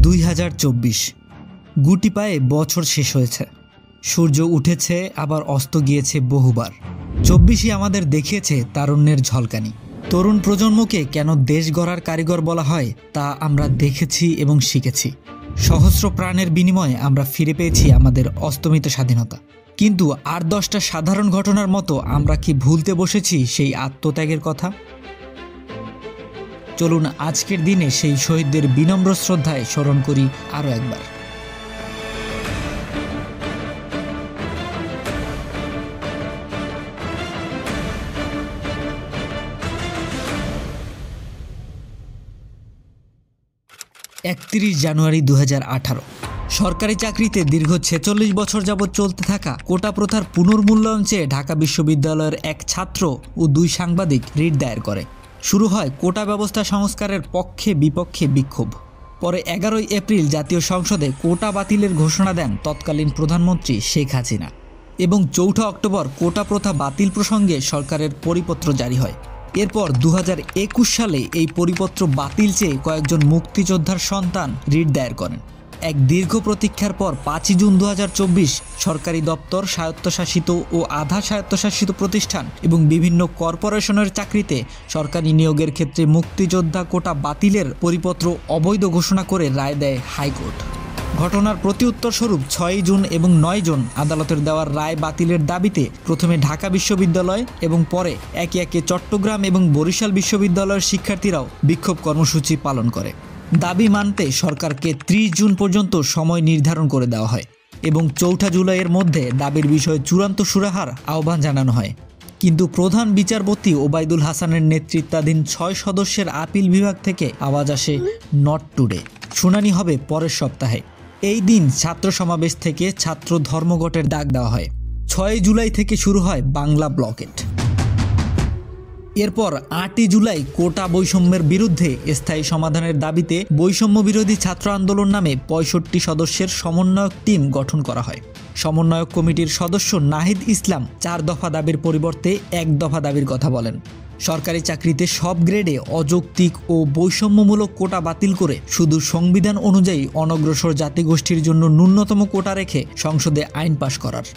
2024 গুটি পায়ে বছর শেষ হয়েছে। সূর্য উঠেছে আবার অস্ত গিয়েছে বহুবার। 24ই আমাদের দেখিয়েছে তারুণ্যের ঝলকানি। তরুণ প্রজন্মকে কেন দেশ গড়ার কারিগর বলা হয় তা আমরা দেখেছি এবং শিখেছি। সহস্র প্রাণের বিনিময়ে আমরা ফিরে পেয়েছি আমাদের অস্তমিত স্বাধীনতা। কিন্তু 8-10টা সাধারণ ঘটনার মতো আমরা কি ভুলতে বসেছি সেই আত্মত্যাগের কথা? চলুন আজকের দিনে সেই শহীদদের বিনম্র শ্রদ্ধায় স্মরণ করি আরও একবার। জানুয়ারি 2018 সরকারি চাকরিতে দীর্ঘ 46 বছর যাবৎ চলতে থাকা কোটা প্রথার পুনর্মূল্যায়ন চেয়ে ঢাকা বিশ্ববিদ্যালয়ের এক ছাত্র ও 2 সাংবাদিক রিট দায়ের করে। শুরু হয় কোটা ব্যবস্থা সংস্কারের পক্ষে বিপক্ষে বিক্ষোভ। পরে 11 এপ্রিল জাতীয় সংসদে কোটা বাতিলের ঘোষণা দেন তৎকালীন প্রধানমন্ত্রী শেখ হাসিনা এবং 4 অক্টোবর কোটা প্রথা বাতিল প্রসঙ্গে সরকারের পরিপত্র জারি হয়। এরপর 2021 সালে এই পরিপত্র বাতিল চেয়ে কয়েকজন মুক্তিযোদ্ধার সন্তান রিট দায়ের করেন। এক দীর্ঘ প্রতীক্ষার পর 5 জুন 2024 সরকারি দপ্তর, স্বায়ত্তশাসিত ও আধা স্বায়ত্তশাসিত প্রতিষ্ঠান এবং বিভিন্ন কর্পোরেশনের চাকরিতে সরকারি নিয়োগের ক্ষেত্রে মুক্তিযোদ্ধা কোটা বাতিলের পরিপত্র অবৈধ ঘোষণা করে রায় দেয় হাইকোর্ট। ঘটনার প্রতিউত্তরস্বরূপ 6 জুন এবং 9 জুন আদালতের দেওয়ার রায় বাতিলের দাবিতে প্রথমে ঢাকা বিশ্ববিদ্যালয় এবং পরে একে একে চট্টগ্রাম এবং বরিশাল বিশ্ববিদ্যালয়ের শিক্ষার্থীরাও বিক্ষোভ কর্মসূচি পালন করে। দাবি মানতে সরকারকে 30 জুন পর্যন্ত সময় নির্ধারণ করে দেওয়া হয় এবং 4 জুলাইয়ের মধ্যে দাবির বিষয়ে চূড়ান্ত সুরাহার আহ্বান জানানো হয়। কিন্তু প্রধান বিচারপতি ওবায়দুল হাসানের নেতৃত্বাধীন 6 সদস্যের আপিল বিভাগ থেকে আওয়াজ আসে নট টুডে, শুনানি হবে পরের সপ্তাহে। এই দিন ছাত্র সমাবেশ থেকে ছাত্র ধর্মঘটের ডাক দেওয়া হয়। 6 জুলাই থেকে শুরু হয় বাংলা ব্লকেট। এরপর 8 জুলাই কোটা বৈষম্যের বিরুদ্ধে স্থায়ী সমাধানের দাবিতে বৈষম্য বিরোধী ছাত্র আন্দোলন নামে 65 সদস্যের সমন্বয়ক টিম গঠন করা হয়। সমন্বয়ক কমিটির সদস্য নাহিদ ইসলাম 4 দফা দাবির পরিবর্তে 1 দফা দাবির কথা বলেন। সরকারি চাকরিতে সব গ্রেডে অযৌক্তিক ও বৈষম্যমূলক কোটা বাতিল করে শুধু সংবিধান অনুযায়ী অনগ্রসর জাতিগোষ্ঠীর জন্য ন্যূনতম কোটা রেখে সংসদে আইন পাশ করার।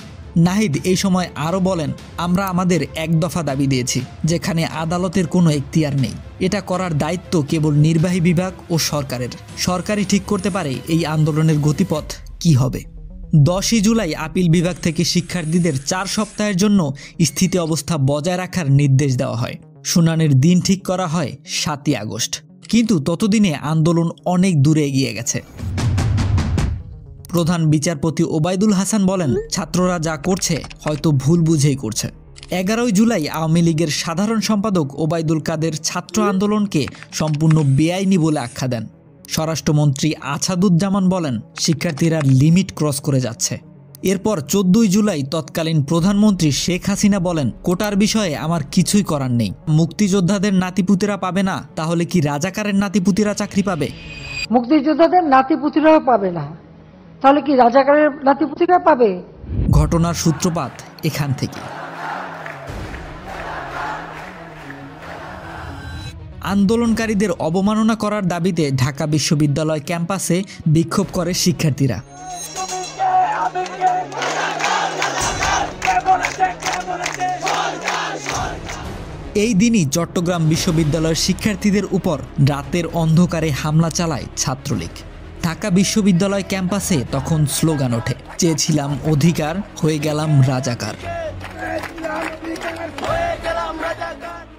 নাহিদ এই সময় আরও বলেন, আমরা আমাদের 1 দফা দাবি দিয়েছি যেখানে আদালতের কোনো এখতিয়ার নেই। এটা করার দায়িত্ব কেবল নির্বাহী বিভাগ ও সরকারের। সরকারই ঠিক করতে পারে এই আন্দোলনের গতিপথ কি হবে। 10 জুলাই আপিল বিভাগ থেকে শিক্ষার্থীদের 4 সপ্তাহের জন্য স্থিতি অবস্থা বজায় রাখার নির্দেশ দেওয়া হয়। শুনানির দিন ঠিক করা হয় 7 আগস্ট। কিন্তু ততদিনে আন্দোলন অনেক দূরে এগিয়ে গেছে। প্রধান বিচারপতি ওবায়দুল হাসান বলেন, ছাত্ররা যা করছে হয়তো ভুল বুঝেই করছে। 11 জুলাই আওয়ামী লীগের সাধারণ সম্পাদক ওবায়দুল কাদের ছাত্র আন্দোলনকে সম্পূর্ণ বেআইনি বলে আখ্যা দেন। স্বরাষ্ট্রমন্ত্রী আছাদুজ্জামান বলেন, শিক্ষার্থীরা লিমিট ক্রস করে যাচ্ছে। এরপর 14 জুলাই তৎকালীন প্রধানমন্ত্রী শেখ হাসিনা বলেন, কোটার বিষয়ে আমার কিছুই করার নেই। মুক্তিযোদ্ধাদের নাতিপুতিরা পাবে না, তাহলে কি রাজাকারের নাতিপুতিরা চাকরি পাবে? মুক্তিযোদ্ধাদের নাতিপুতিরাও পাবে না, তাহলে কি রাজাকারের নাতিপুতিরা পাবে? ঘটনার সূত্রপাত এখান থেকে। আন্দোলনকারীদের অবমাননা করার দাবিতে ঢাকা বিশ্ববিদ্যালয় ক্যাম্পাসে বিক্ষোভ করে শিক্ষার্থীরা। এই দিনই চট্টগ্রাম বিশ্ববিদ্যালয়ের শিক্ষার্থীদের উপর রাতের অন্ধকারে হামলা চালায় ছাত্রলীগ। ঢাকা বিশ্ববিদ্যালয় ক্যাম্পাসে তখন স্লোগান ওঠে, চেয়েছিলাম অধিকার, হয়ে গেলাম রাজাকার।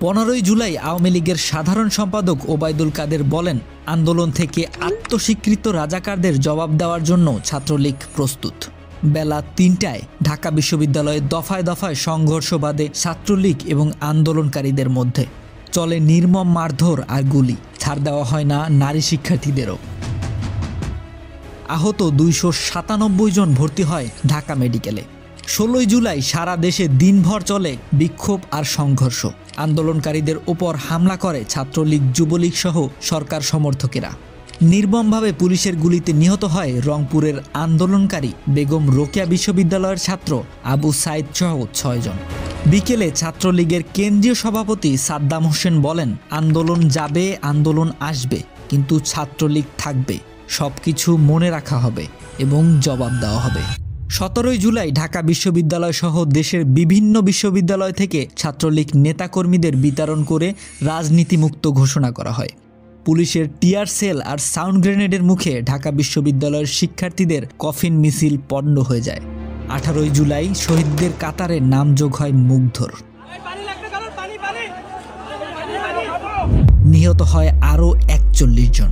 15 জুলাই আওয়ামী লীগের সাধারণ সম্পাদক ওবায়দুল কাদের বলেন, আন্দোলন থেকে আত্মস্বীকৃত রাজাকারদের জবাব দেওয়ার জন্য ছাত্রলীগ প্রস্তুত। বেলা 3টায় ঢাকা বিশ্ববিদ্যালয়ে দফায় দফায় সংঘর্ষ বাধে ছাত্রলীগ এবং আন্দোলনকারীদের মধ্যে। চলে নির্মম মারধর আর গুলি, ছাড় দেওয়া হয় না নারী শিক্ষার্থীদেরও। আহত 297 জন ভর্তি হয় ঢাকা মেডিকেলে। 16 জুলাই সারা দেশে দিনভর চলে বিক্ষোভ আর সংঘর্ষ। আন্দোলনকারীদের উপর হামলা করে ছাত্রলীগ, যুবলীগ সহ সরকার সমর্থকেরা। নির্মমভাবে পুলিশের গুলিতে নিহত হয় রংপুরের আন্দোলনকারী বেগম রোকেয়া বিশ্ববিদ্যালয়ের ছাত্র আবু সাইদ সহ 6 জন। বিকেলে ছাত্রলীগের কেন্দ্রীয় সভাপতি সাদ্দাম হোসেন বলেন, আন্দোলন যাবে, আন্দোলন আসবে, কিন্তু ছাত্রলীগ থাকবে। সবকিছু মনে রাখা হবে এবং জবাব দেওয়া হবে। 17 জুলাই ঢাকা বিশ্ববিদ্যালয় সহ দেশের বিভিন্ন বিশ্ববিদ্যালয় থেকে ছাত্রলীগ নেতাকর্মীদের বিতরণ করে রাজনীতিমুক্ত ঘোষণা করা হয়। পুলিশের টিয়ার সেল আর সাউন্ড গ্রেনেডের মুখে ঢাকা বিশ্ববিদ্যালয়ের শিক্ষার্থীদের কফিন মিছিল পণ্ড হয়ে যায়। 18 জুলাই শহীদদের কাতারে নাম যোগ হয় মুগ্ধর। নিহত হয় আরও 41 জন।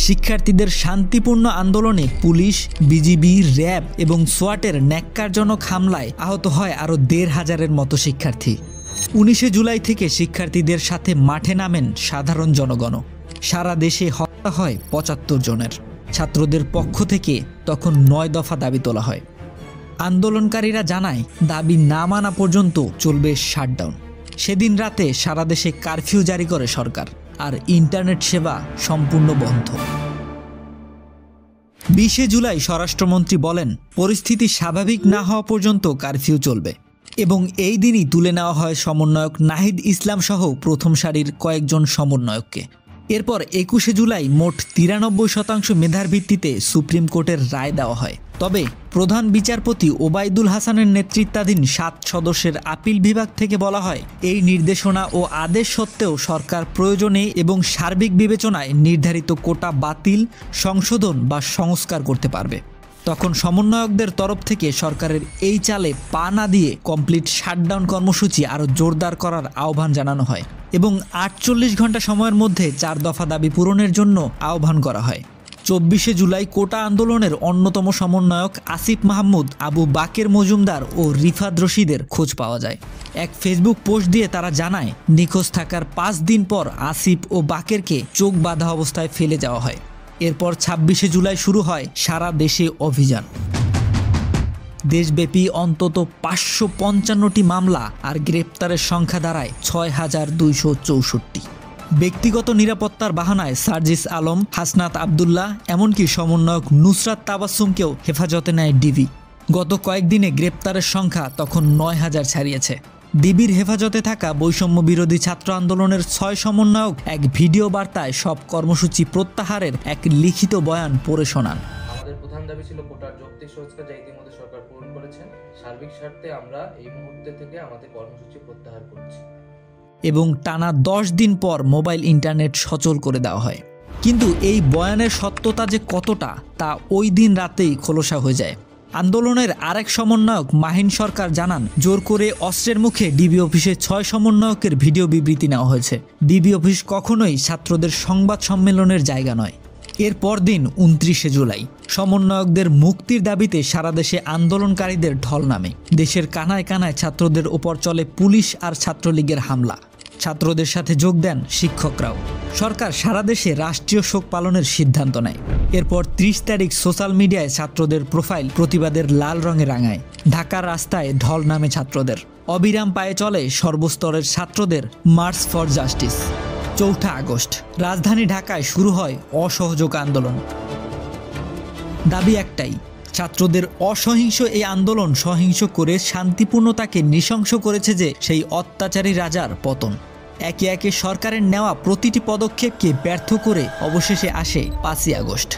শিক্ষার্থীদের শান্তিপূর্ণ আন্দোলনে পুলিশ, বিজিবি, র্যাব এবং সোয়াটের ন্যাক্কারজনক হামলায় আহত হয় আরও 1,500-এর মতো শিক্ষার্থী। 19 জুলাই থেকে শিক্ষার্থীদের সাথে মাঠে নামেন সাধারণ জনগণ। সারা দেশে হত্যা হয় 75 জনের। ছাত্রদের পক্ষ থেকে তখন 9 দফা দাবি তোলা হয়। আন্দোলনকারীরা জানায় দাবি না মানা পর্যন্ত চলবে শাটডাউন। সেদিন রাতে সারা দেশে কারফিউ জারি করে সরকার, আর ইন্টারনেট সেবা সম্পূর্ণ বন্ধ। 20 জুলাই স্বরাষ্ট্রমন্ত্রী বলেন, পরিস্থিতি স্বাভাবিক না হওয়া পর্যন্ত কারফিউ চলবে, এবং এই দিনই তুলে নেওয়া হয় সমন্বয়ক নাহিদ ইসলাম সহ প্রথম সারির কয়েকজন সমন্বয়ককে। এরপর 21 জুলাই মোট 93% মেধার ভিত্তিতে সুপ্রিম কোর্টের রায় দেওয়া হয়। তবে প্রধান বিচারপতি ওবায়দুল হাসানের নেতৃত্বাধীন 7 সদস্যের আপিল বিভাগ থেকে বলা হয়, এই নির্দেশনা ও আদেশ সত্ত্বেও সরকার প্রয়োজনে এবং সার্বিক বিবেচনায় নির্ধারিত কোটা বাতিল, সংশোধন বা সংস্কার করতে পারবে। তখন সমন্বয়কদের তরফ থেকে সরকারের এই চালে পা না দিয়ে কমপ্লিট শাটডাউন কর্মসূচি আরও জোরদার করার আহ্বান জানানো হয় এবং 48 ঘন্টা সময়ের মধ্যে 4 দফা দাবি পূরণের জন্য আহ্বান করা হয়। 24 জুলাই কোটা আন্দোলনের অন্যতম সমন্বয়ক আসিফ মাহমুদ, আবু বাকের মজুমদার ও রিফাত রশিদের খোঁজ পাওয়া যায়। এক ফেসবুক পোস্ট দিয়ে তারা জানায়, নিখোঁজ থাকার 5 দিন পর আসিফ ও বাকেরকে চোখ বাঁধা অবস্থায় ফেলে যাওয়া হয়। এরপর 26 জুলাই শুরু হয় সারা দেশে অভিযান। দেশব্যাপী অন্তত 555টি মামলা আর গ্রেপ্তারের সংখ্যা দাঁড়ায় 6,264। ব্যক্তিগত নিরাপত্তার বাহানায় সার্জিস আলম, হাসনাত আবদুল্লাহ, এমনকি সমন্বয়ক নুসরাত তাবাসসুমকেও হেফাজতে নেয় ডিবি। গত কয়েকদিনে গ্রেপ্তারের সংখ্যা তখন 9,000 ছাড়িয়েছে। ডিবির হেফাজতে থাকা বৈষম্য বিরোধী ছাত্র আন্দোলনের 6 সমন্বয়ক এক ভিডিও বার্তায় সব কর্মসূচি প্রত্যাহারের এক লিখিত বয়ান পড়ে শোনান। আমাদের প্রধান দাবি ছিল কোটার যৌক্তিক সংস্কার, যা ইতিমধ্যে সরকার পূরণ করেছেন। সার্বিক স্বার্থে আমরা এই মুহূর্তে থেকে আমাদের কর্মসূচি প্রত্যাহার করছি। এবং টানা 10 দিন পর মোবাইল ইন্টারনেট সচল করে দেওয়া হয়। কিন্তু এই বয়ানের সত্যতা যে কতটা, তা ওই দিন রাতেই খোলসা হয়ে যায়। আন্দোলনের আরেক সমন্বয়ক মাহিন সরকার জানান, জোর করে অস্ত্রের মুখে ডিবি অফিসে 6 সমন্বয়কের ভিডিও বিবৃতি নেওয়া হয়েছে। ডিবি অফিস কখনোই ছাত্রদের সংবাদ সম্মেলনের জায়গা নয়। এর পরদিন 29 জুলাই সমন্বয়কদের মুক্তির দাবিতে সারা দেশে আন্দোলনকারীদের ঢল নামে। দেশের কানায় কানায় ছাত্রদের ওপর চলে পুলিশ আর ছাত্রলীগের হামলা। ছাত্রদের সাথে যোগ দেন শিক্ষকরাও। সরকার সারা দেশে রাষ্ট্রীয় শোক পালনের সিদ্ধান্ত নেয়। এরপর 30 তারিখ সোশ্যাল মিডিয়ায় ছাত্রদের প্রোফাইল প্রতিবাদের লাল রঙে রাঙায়। ঢাকার রাস্তায় ঢল নামে ছাত্রদের। অবিরাম পায়ে চলে সর্বস্তরের ছাত্রদের মার্চ ফর জাস্টিস। 4 আগস্ট রাজধানী ঢাকায় শুরু হয় অসহযোগ আন্দোলন। দাবি একটাই, ছাত্রদের অসহিংস এই আন্দোলন সহিংস করে শান্তিপূর্ণতাকে নৃশংস করেছে যে সেই অত্যাচারী রাজার পতন। একে একে সরকারের নেওয়া প্রতিটি পদক্ষেপকে ব্যর্থ করে অবশেষে আসে 5 আগস্ট।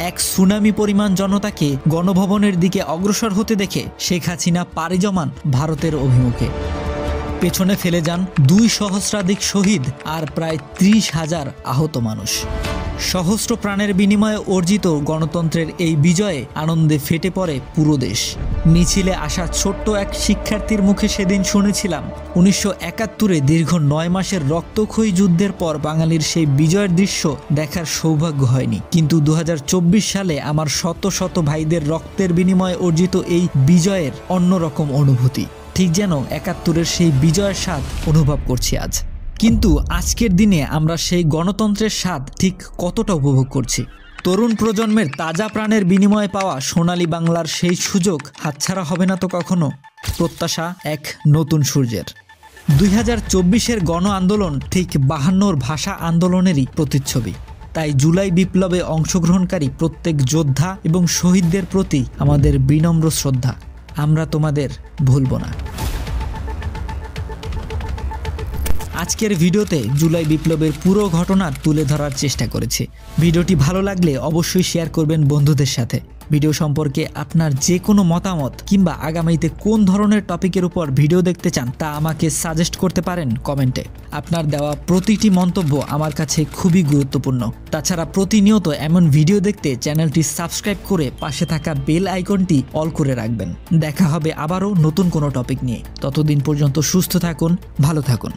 এক সুনামি পরিমাণ জনতাকে গণভবনের দিকে অগ্রসর হতে দেখে শেখ হাসিনা পাড়ি জমান ভারতের অভিমুখে। পেছনে ফেলে যান 2 সহস্রাধিক শহীদ আর প্রায় 30,000 আহত মানুষ। সহস্র প্রাণের বিনিময়ে অর্জিত গণতন্ত্রের এই বিজয়ে আনন্দে ফেটে পড়ে পুরো দেশ। মিছিলে আসা ছোট্ট এক শিক্ষার্থীর মুখে সেদিন শুনেছিলাম, 1971-এ দীর্ঘ 9 মাসের রক্তক্ষয়ী যুদ্ধের পর বাঙালির সেই বিজয়ের দৃশ্য দেখার সৌভাগ্য হয়নি, কিন্তু 2024 সালে আমার শত শত ভাইদের রক্তের বিনিময়ে অর্জিত এই বিজয়ের অন্যরকম অনুভূতি। ঠিক যেন 71-এর সেই বিজয়ের স্বাদ অনুভব করছি আজ। কিন্তু আজকের দিনে আমরা সেই গণতন্ত্রের স্বাদ ঠিক কতটা উপভোগ করছি? তরুণ প্রজন্মের তাজা প্রাণের বিনিময়ে পাওয়া সোনালী বাংলার সেই সুযোগ হাতছাড়া হবে না তো কখনো। প্রত্যাশা এক নতুন সূর্যের। 2024-এর গণ আন্দোলন ঠিক 52-র ভাষা আন্দোলনেরই প্রতিচ্ছবি। তাই জুলাই বিপ্লবে অংশগ্রহণকারী প্রত্যেক যোদ্ধা এবং শহীদদের প্রতি আমাদের বিনম্র শ্রদ্ধা। আমরা তোমাদের ভুলব না। আজকের ভিডিওতে জুলাই বিপ্লবের পুরো ঘটনা তুলে ধরার চেষ্টা করেছি। ভিডিওটি ভালো লাগলে অবশ্যই শেয়ার করবেন বন্ধুদের সাথে। ভিডিও সম্পর্কে আপনার যে কোনো মতামত কিংবা আগামীতে কোন ধরনের টপিকের উপর ভিডিও দেখতে চান তা আমাকে সাজেস্ট করতে পারেন কমেন্টে। আপনার দেওয়া প্রতিটি মন্তব্য আমার কাছে খুবই গুরুত্বপূর্ণ। তাছাড়া প্রতিনিয়ত এমন ভিডিও দেখতে চ্যানেলটি সাবস্ক্রাইব করে পাশে থাকা বেল আইকনটি অল করে রাখবেন। দেখা হবে আবারও নতুন কোনো টপিক নিয়ে। ততদিন পর্যন্ত সুস্থ থাকুন, ভালো থাকুন।